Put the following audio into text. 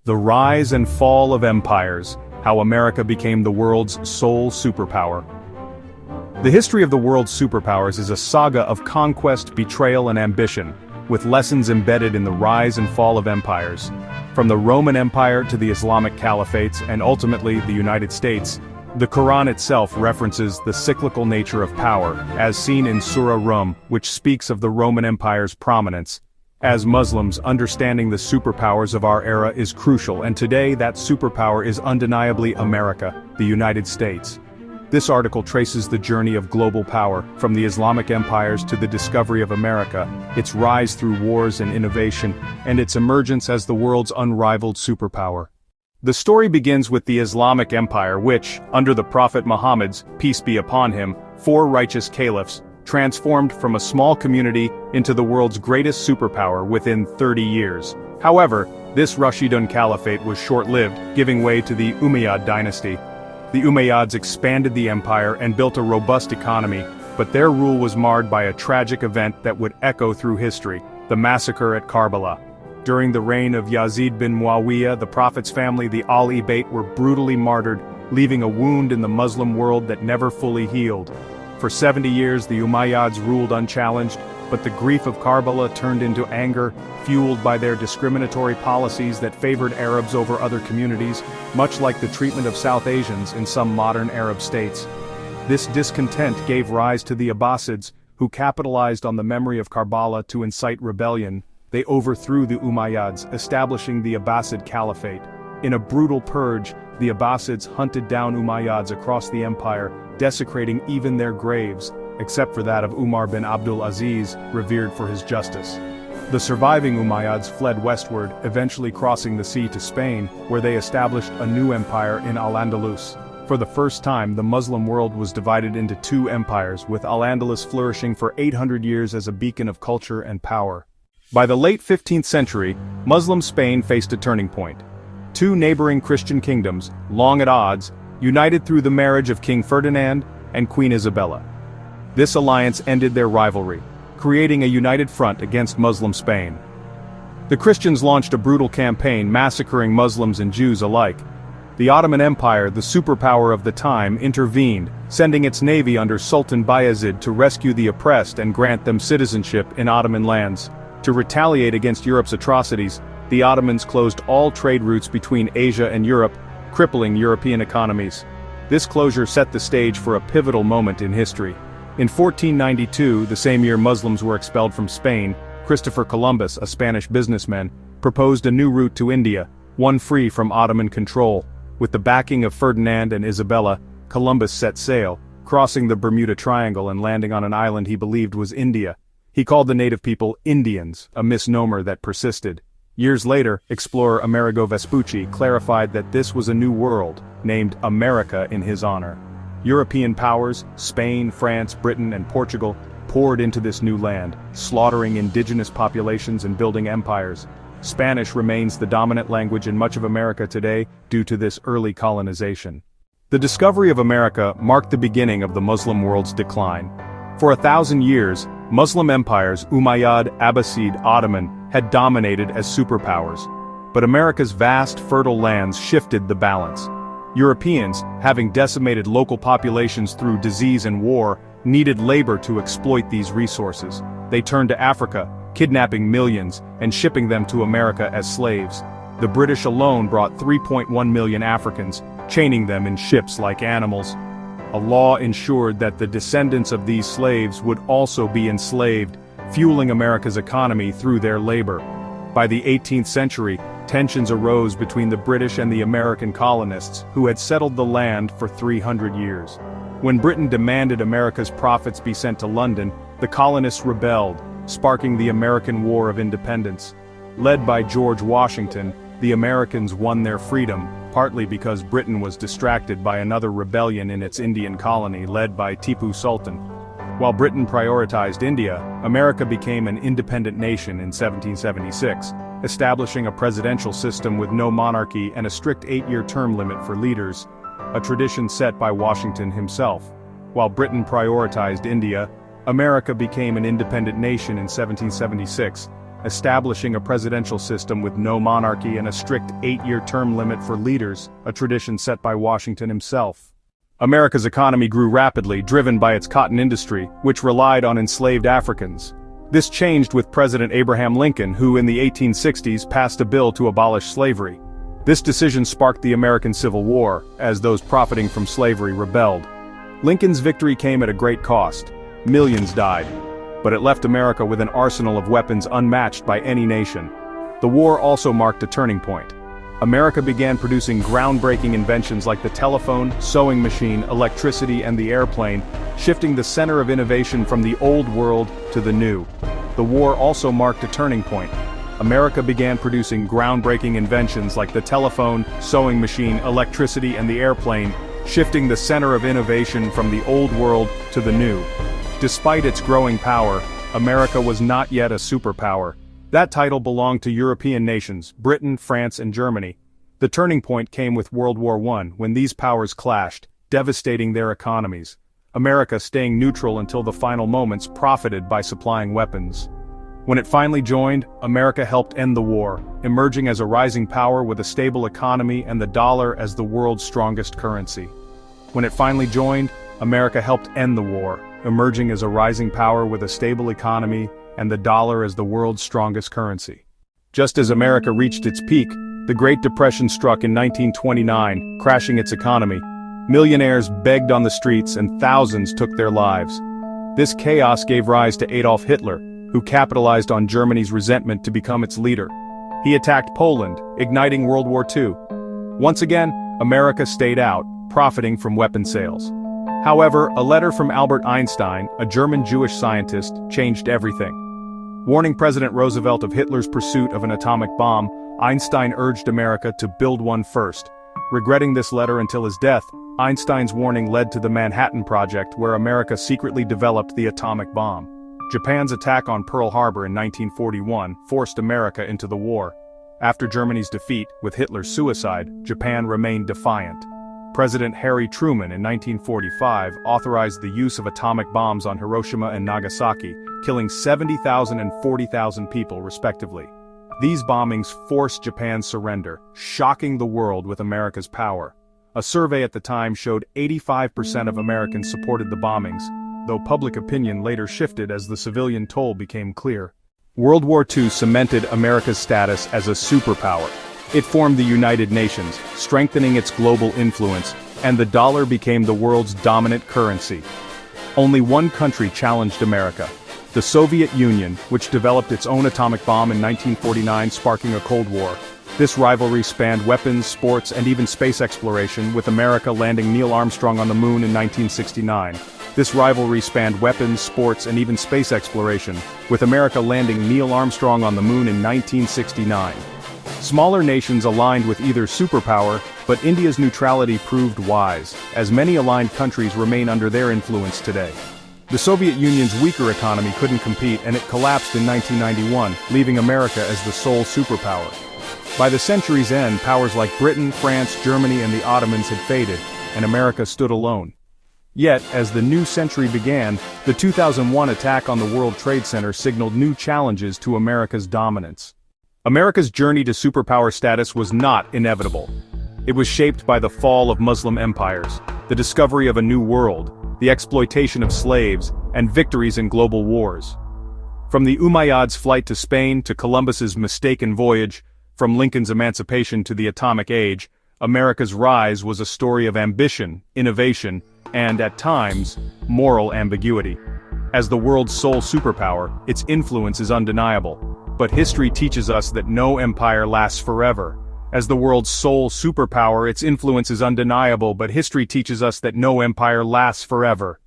The Rise and Fall of Empires, How America Became the World's Sole Superpower. The history of the world's superpowers is a saga of conquest, betrayal and ambition, with lessons embedded in the rise and fall of empires. From the Roman Empire to the Islamic caliphates and ultimately the United States, the Quran itself references the cyclical nature of power, as seen in Surah Rum, which speaks of the Roman Empire's prominence. As Muslims, understanding the superpowers of our era is crucial, and today that superpower is undeniably America, the United States. This article traces the journey of global power, from the Islamic empires to the discovery of America, its rise through wars and innovation, and its emergence as the world's unrivaled superpower. The story begins with the Islamic Empire which, under the Prophet Muhammad's, peace be upon him, 4 righteous caliphs, transformed from a small community into the world's greatest superpower within 30 years. However, this Rashidun Caliphate was short-lived, giving way to the Umayyad dynasty. The Umayyads expanded the empire and built a robust economy, but their rule was marred by a tragic event that would echo through history, the massacre at Karbala. During the reign of Yazid bin Muawiyah, the Prophet's family, the Ali Bayt, were brutally martyred, leaving a wound in the Muslim world that never fully healed. For 70 years the Umayyads ruled unchallenged, but the grief of Karbala turned into anger, fueled by their discriminatory policies that favored Arabs over other communities, much like the treatment of South Asians in some modern Arab states. This discontent gave rise to the Abbasids, who capitalized on the memory of Karbala to incite rebellion. They overthrew the Umayyads, establishing the Abbasid Caliphate. In a brutal purge, the Abbasids hunted down Umayyads across the empire, desecrating even their graves, except for that of Umar bin Abdul Aziz, revered for his justice. The surviving Umayyads fled westward, eventually crossing the sea to Spain, where they established a new empire in Al-Andalus. For the first time, the Muslim world was divided into 2 empires, with Al-Andalus flourishing for 800 years as a beacon of culture and power. By the late 15th century, Muslim Spain faced a turning point. 2 neighboring Christian kingdoms, long at odds, united through the marriage of King Ferdinand and Queen Isabella. This alliance ended their rivalry, creating a united front against Muslim Spain. The Christians launched a brutal campaign massacring Muslims and Jews alike. The Ottoman Empire, the superpower of the time, intervened, sending its navy under Sultan Bayezid to rescue the oppressed and grant them citizenship in Ottoman lands. To retaliate against Europe's atrocities, the Ottomans closed all trade routes between Asia and Europe, crippling European economies. This closure set the stage for a pivotal moment in history. In 1492, the same year Muslims were expelled from Spain, Christopher Columbus, a Spanish businessman, proposed a new route to India, one free from Ottoman control. With the backing of Ferdinand and Isabella, Columbus set sail, crossing the Bermuda Triangle and landing on an island he believed was India. He called the native people Indians, a misnomer that persisted. Years later, explorer Amerigo Vespucci clarified that this was a new world, named America in his honor. European powers, Spain, France, Britain, and Portugal, poured into this new land, slaughtering indigenous populations and building empires. Spanish remains the dominant language in much of America today due to this early colonization. The discovery of America marked the beginning of the Muslim world's decline. For 1,000 years, Muslim empires, Umayyad, Abbasid, Ottoman, had dominated as superpowers. But America's vast, fertile lands shifted the balance. Europeans, having decimated local populations through disease and war, needed labor to exploit these resources. They turned to Africa, kidnapping millions, and shipping them to America as slaves. The British alone brought 3.1 million Africans, chaining them in ships like animals. A law ensured that the descendants of these slaves would also be enslaved, fueling America's economy through their labor. By the 18th century, tensions arose between the British and the American colonists, who had settled the land for 300 years. When Britain demanded America's profits be sent to London, the colonists rebelled, sparking the American War of Independence. Led by George Washington, the Americans won their freedom, partly because Britain was distracted by another rebellion in its Indian colony led by Tipu Sultan. While Britain prioritized India, America became an independent nation in 1776, establishing a presidential system with no monarchy and a strict 8-year term limit for leaders, a tradition set by Washington himself. While Britain prioritized India, America became an independent nation in 1776, establishing a presidential system with no monarchy and a strict 8-year term limit for leaders, a tradition set by Washington himself. America's economy grew rapidly, driven by its cotton industry, which relied on enslaved Africans. This changed with President Abraham Lincoln, who in the 1860s passed a bill to abolish slavery. This decision sparked the American Civil War, as those profiting from slavery rebelled. Lincoln's victory came at a great cost. Millions died. But it left America with an arsenal of weapons unmatched by any nation. The war also marked a turning point. America began producing groundbreaking inventions like the telephone, sewing machine, electricity, and the airplane, shifting the center of innovation from the old world to the new. The war also marked a turning point. America began producing groundbreaking inventions like the telephone, sewing machine, electricity, and the airplane, shifting the center of innovation from the old world to the new. Despite its growing power, America was not yet a superpower. That title belonged to European nations, Britain, France, and Germany. The turning point came with World War I, when these powers clashed, devastating their economies. America, staying neutral until the final moments, profited by supplying weapons. When it finally joined, America helped end the war, emerging as a rising power with a stable economy and the dollar as the world's strongest currency. When it finally joined, America helped end the war, emerging as a rising power with a stable economy and the dollar as the world's strongest currency. Just as America reached its peak, the Great Depression struck in 1929, crashing its economy. Millionaires begged on the streets and thousands took their lives. This chaos gave rise to Adolf Hitler, who capitalized on Germany's resentment to become its leader. He attacked Poland, igniting World War II. Once again, America stayed out, profiting from weapon sales. However, a letter from Albert Einstein, a German Jewish scientist, changed everything. Warning President Roosevelt of Hitler's pursuit of an atomic bomb, Einstein urged America to build one first. Regretting this letter until his death, Einstein's warning led to the Manhattan Project, where America secretly developed the atomic bomb. Japan's attack on Pearl Harbor in 1941 forced America into the war. After Germany's defeat, with Hitler's suicide, Japan remained defiant. President Harry Truman in 1945 authorized the use of atomic bombs on Hiroshima and Nagasaki, killing 70,000 and 40,000 people respectively. These bombings forced Japan's surrender, shocking the world with America's power. A survey at the time showed 85% of Americans supported the bombings, though public opinion later shifted as the civilian toll became clear. World War II cemented America's status as a superpower. It formed the United Nations, strengthening its global influence, and the dollar became the world's dominant currency. Only one country challenged America: the Soviet Union, which developed its own atomic bomb in 1949, sparking a Cold War. This rivalry spanned weapons, sports, and even space exploration, with America landing Neil Armstrong on the moon in 1969. This rivalry spanned weapons, sports, and even space exploration, with America landing Neil Armstrong on the moon in 1969. Smaller nations aligned with either superpower, but India's neutrality proved wise, as many aligned countries remain under their influence today. The Soviet Union's weaker economy couldn't compete, and it collapsed in 1991, leaving America as the sole superpower. By the century's end, powers like Britain, France, Germany, and the Ottomans had faded, and America stood alone. Yet, as the new century began, the 2001 attack on the World Trade Center signaled new challenges to America's dominance. America's journey to superpower status was not inevitable. It was shaped by the fall of Muslim empires, the discovery of a new world, the exploitation of slaves, and victories in global wars. From the Umayyads' flight to Spain to Columbus's mistaken voyage, from Lincoln's emancipation to the atomic age, America's rise was a story of ambition, innovation, and, at times, moral ambiguity. As the world's sole superpower, its influence is undeniable. But history teaches us that no empire lasts forever. As the world's sole superpower, its influence is undeniable, but history teaches us that no empire lasts forever.